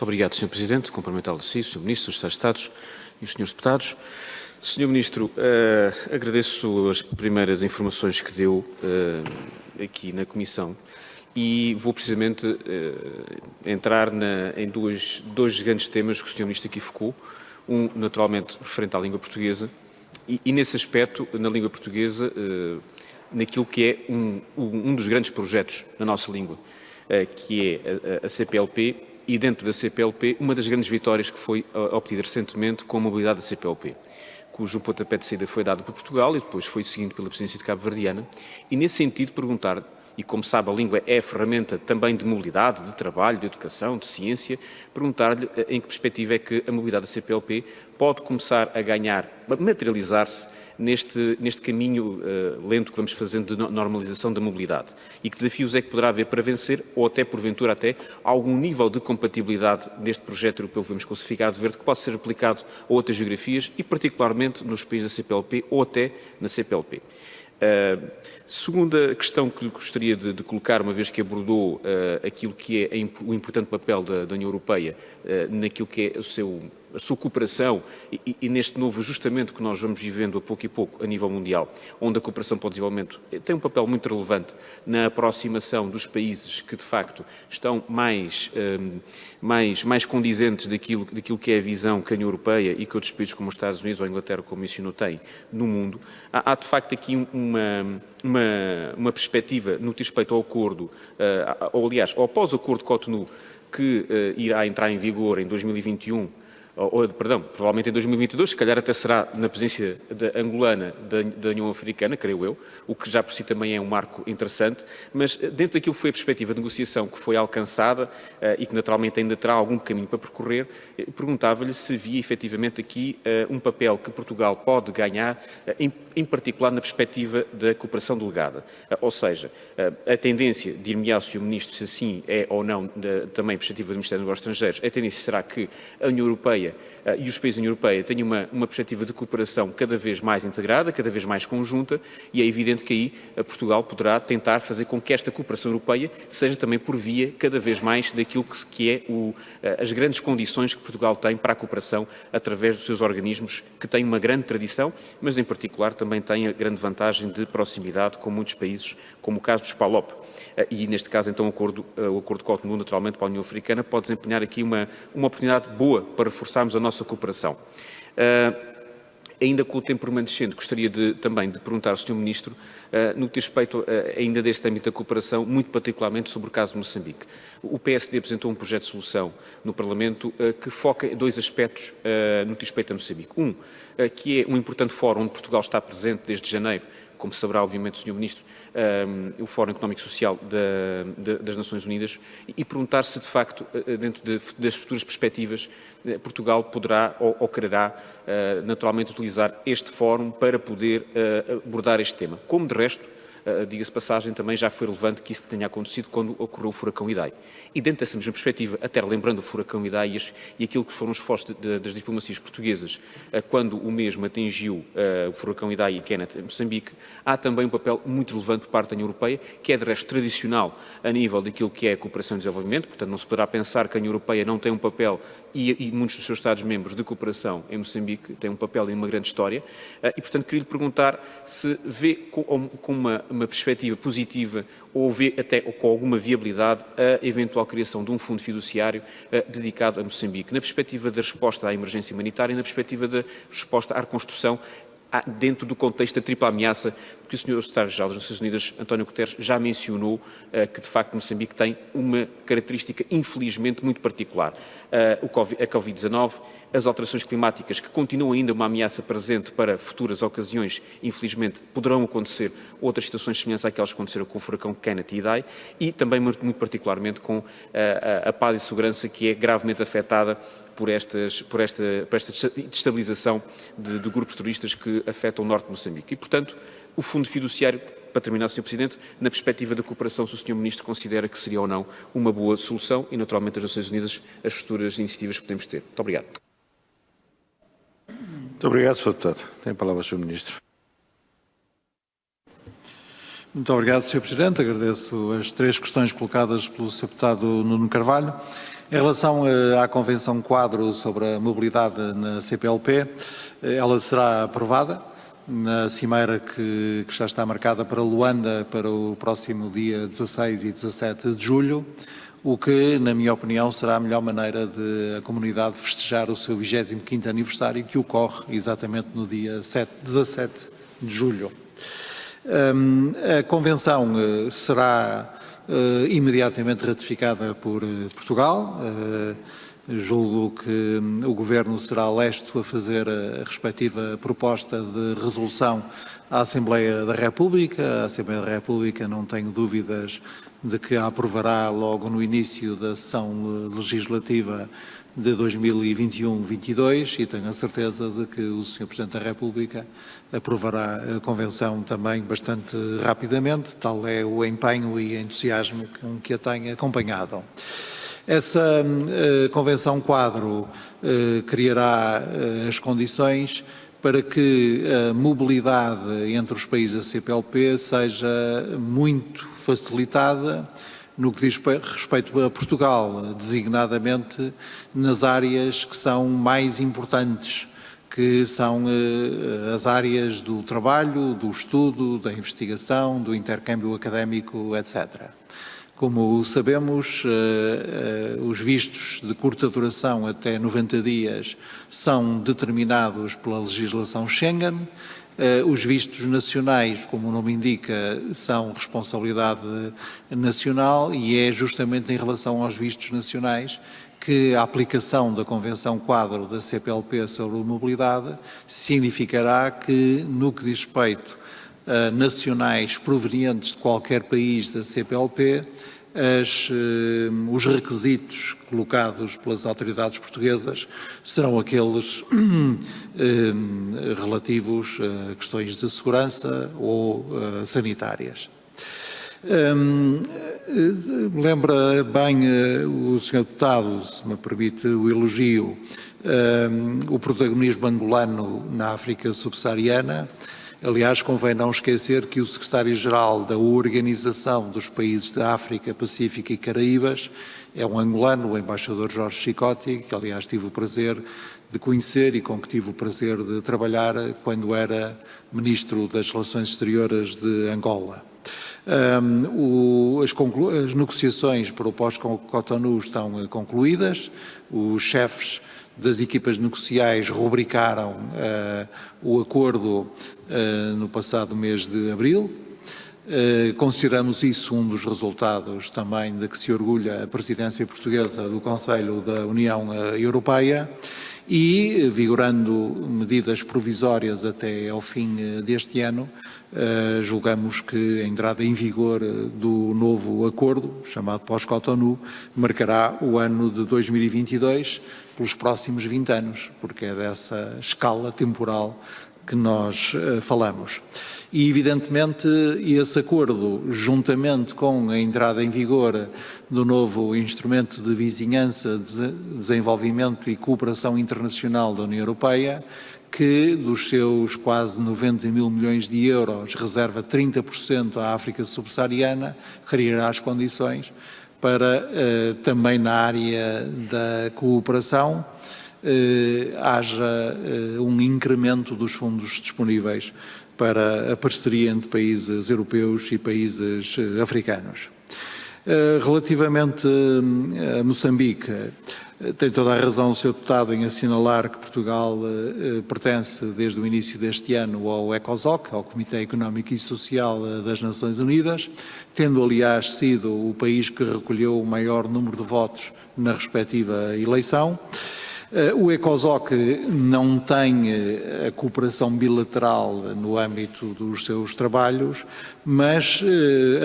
Muito obrigado, Sr. Presidente. Cumprimentá-lo a si, Sr. Ministro, os Estados de Estados e os Srs. Deputados. Sr. Ministro, agradeço as primeiras informações que deu aqui na Comissão e vou precisamente entrar em dois grandes temas que o Sr. Ministro aqui focou. Um, naturalmente, referente à língua portuguesa e nesse aspecto, na língua portuguesa, naquilo que é um dos grandes projetos na nossa língua, que é a CPLP, e dentro da CPLP, uma das grandes vitórias que foi obtida recentemente com a mobilidade da CPLP, cujo pontapé de saída foi dado por Portugal e depois foi seguido pela presidência de Cabo-Verdiana, e nesse sentido perguntar, e como sabe a língua é ferramenta também de mobilidade, de trabalho, de educação, de ciência, perguntar-lhe em que perspectiva é que a mobilidade da CPLP pode começar a ganhar, a materializar-se neste caminho lento que vamos fazendo de normalização da mobilidade e que desafios é que poderá haver para vencer ou até, porventura, até algum nível de compatibilidade neste projeto europeu que vemos classificado verde que possa ser aplicado a outras geografias e, particularmente, nos países da CPLP ou até na CPLP. Segunda questão que lhe gostaria de colocar, uma vez que abordou aquilo que é o importante papel da União Europeia naquilo que é a sua cooperação e neste novo ajustamento que nós vamos vivendo a pouco e pouco a nível mundial, onde a cooperação para o desenvolvimento tem um papel muito relevante na aproximação dos países que, de facto, estão mais condizentes daquilo que é a visão que a União Europeia e que outros países como os Estados Unidos ou a Inglaterra, como mencionou, têm no mundo. Há de facto, aqui uma perspectiva no que diz respeito ao acordo, ou aliás, ao pós-acordo de Cotonou, que irá entrar em vigor em 2021, perdão, provavelmente em 2022, se calhar até será na presidência angolana da União Africana, creio eu, o que já por si também é um marco interessante, mas dentro daquilo que foi a perspectiva de negociação que foi alcançada e que naturalmente ainda terá algum caminho para percorrer, perguntava-lhe se via efetivamente aqui um papel que Portugal pode ganhar, em particular na perspectiva da cooperação delegada. Ou seja, a tendência, dir-me-á o Sr. Ministro, se assim é ou não, também a perspectiva do Ministério dos Negócios Estrangeiros, a tendência será que a União Europeia e os países da União Europeia tenham uma perspectiva de cooperação cada vez mais integrada, cada vez mais conjunta, e é evidente que aí Portugal poderá tentar fazer com que esta cooperação europeia seja também por via cada vez mais daquilo que é as grandes condições que Portugal tem para a cooperação através dos seus organismos, que têm uma grande tradição, mas em particular também têm a grande vantagem de proximidade com muitos países, como o caso dos PALOP. E neste caso, então, o acordo de Cotonou, naturalmente, para a União Africana, pode desempenhar aqui uma oportunidade boa para reforçarmos a nossa cooperação. Ainda com o tempo remanescente, gostaria também de perguntar ao Sr. Ministro, no que diz respeito ainda deste âmbito da cooperação, muito particularmente sobre o caso de Moçambique. O PSD apresentou um projeto de solução no Parlamento que foca em dois aspectos no que diz respeito a Moçambique. Um, que é um importante fórum onde Portugal está presente desde janeiro, como saberá, obviamente, o Sr. Ministro, o Fórum Económico e Social das Nações Unidas, e perguntar se, de facto, dentro das futuras perspectivas, Portugal poderá ou quererá, naturalmente, utilizar este fórum para poder abordar este tema. Como, de resto, diga-se de passagem, também já foi relevante que isso tenha acontecido quando ocorreu o furacão Idai. E dentro dessa mesma perspectiva, até lembrando o furacão Idai e aquilo que foram os esforços das diplomacias portuguesas quando o mesmo atingiu o furacão Idai e Kenneth em Moçambique, há também um papel muito relevante por parte da União Europeia, que é de resto tradicional a nível daquilo que é a cooperação e desenvolvimento, portanto não se poderá pensar que a União Europeia não tem um papel e muitos dos seus Estados-membros de cooperação em Moçambique têm um papel e uma grande história, e portanto queria lhe perguntar se vê com uma perspectiva positiva ou vê até com alguma viabilidade a eventual criação de um fundo fiduciário dedicado a Moçambique, na perspectiva da resposta à emergência humanitária e na perspectiva da resposta à reconstrução dentro do contexto da tripla ameaça que o Sr. Secretário-Geral das Nações Unidas, António Guterres, já mencionou, que de facto Moçambique tem uma característica infelizmente muito particular. A Covid-19, as alterações climáticas que continuam ainda uma ameaça presente para futuras ocasiões, infelizmente poderão acontecer outras situações semelhantes àquelas que aconteceram com o furacão Kenneth e Idai, e também muito particularmente com a paz e segurança que é gravemente afetada por esta destabilização de grupos terroristas que afetam o norte de Moçambique. E, portanto, o fundo fiduciário, para terminar, Sr. Presidente, na perspectiva da cooperação, se o Sr. Ministro considera que seria ou não uma boa solução e, naturalmente, as Nações Unidas, as futuras iniciativas que podemos ter. Muito obrigado. Muito obrigado, Sr. Deputado. Tem a palavra o Sr. Ministro. Muito obrigado, Sr. Presidente. Agradeço as três questões colocadas pelo Sr. Deputado Nuno Carvalho. Em relação à Convenção Quadro sobre a Mobilidade na CPLP, ela será aprovada na cimeira que já está marcada para Luanda para o próximo dia 16 e 17 de julho, o que, na minha opinião, será a melhor maneira de a comunidade festejar o seu 25º aniversário, que ocorre exatamente no dia 17 de julho. A Convenção será imediatamente ratificada por Portugal. Julgo que o Governo será lesto a fazer a respectiva proposta de resolução à Assembleia da República. A Assembleia da República, não tenho dúvidas de que a aprovará logo no início da sessão legislativa de 2021-22 e tenho a certeza de que o Sr. Presidente da República aprovará a Convenção também bastante rapidamente, tal é o empenho e entusiasmo com que a tem acompanhado. Essa Convenção Quadro criará as condições para que a mobilidade entre os países da CPLP seja muito facilitada no que diz respeito a Portugal, designadamente nas áreas que são mais importantes, que são as áreas do trabalho, do estudo, da investigação, do intercâmbio académico, etc. Como sabemos, os vistos de curta duração até 90 dias são determinados pela legislação Schengen. Os vistos nacionais, como o nome indica, são responsabilidade nacional e é justamente em relação aos vistos nacionais que a aplicação da Convenção Quadro da CPLP sobre a mobilidade significará que, no que diz respeito a nacionais provenientes de qualquer país da CPLP, os requisitos colocados pelas autoridades portuguesas serão aqueles relativos a questões de segurança ou sanitárias. Lembra bem o Sr. Deputado, se me permite o elogio, o protagonismo angolano na África subsaariana. Aliás, convém não esquecer que o secretário-geral da Organização dos Países da África, Pacífico e Caraíbas é um angolano, o embaixador Jorge Chicotti, que aliás tive o prazer de conhecer e com que tive o prazer de trabalhar quando era Ministro das Relações Exteriores de Angola. As negociações para o pós-Cotonou estão concluídas, os chefes das equipas negociais rubricaram o acordo no passado mês de abril. Consideramos isso um dos resultados também de que se orgulha a presidência portuguesa do Conselho da União Europeia e, vigorando medidas provisórias até ao fim deste ano, julgamos que a entrada em vigor do novo acordo, chamado pós-Cotonou, marcará o ano de 2022 pelos próximos 20 anos, porque é dessa escala temporal que nós falamos. E, evidentemente, esse acordo, juntamente com a entrada em vigor do novo instrumento de vizinhança, desenvolvimento e cooperação internacional da União Europeia, que dos seus quase 90 mil milhões de euros reserva 30% à África subsaariana, criará as condições para também na área da cooperação haja um incremento dos fundos disponíveis para a parceria entre países europeus e países africanos. Relativamente a Moçambique, tem toda a razão o Sr. Deputado em assinalar que Portugal pertence desde o início deste ano ao ECOSOC, ao Comitê Económico e Social das Nações Unidas, tendo aliás sido o país que recolheu o maior número de votos na respectiva eleição. O ECOSOC não tem a cooperação bilateral no âmbito dos seus trabalhos, mas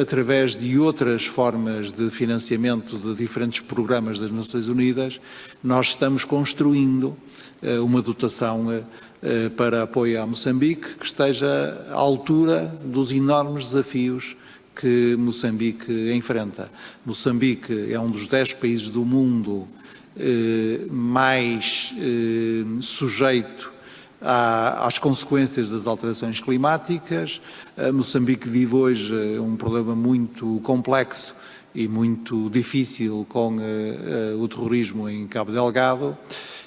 através de outras formas de financiamento de diferentes programas das Nações Unidas, nós estamos construindo uma dotação para apoio a Moçambique que esteja à altura dos enormes desafios que Moçambique enfrenta. Moçambique é um dos 10 países do mundo mais sujeito às consequências das alterações climáticas. Moçambique vive hoje um problema muito complexo e muito difícil com o terrorismo em Cabo Delgado.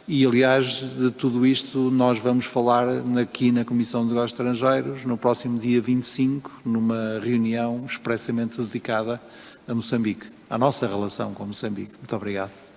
E, aliás, de tudo isto nós vamos falar aqui na Comissão de Negócios Estrangeiros no próximo dia 25, numa reunião expressamente dedicada a Moçambique, à nossa relação com Moçambique. Muito obrigado.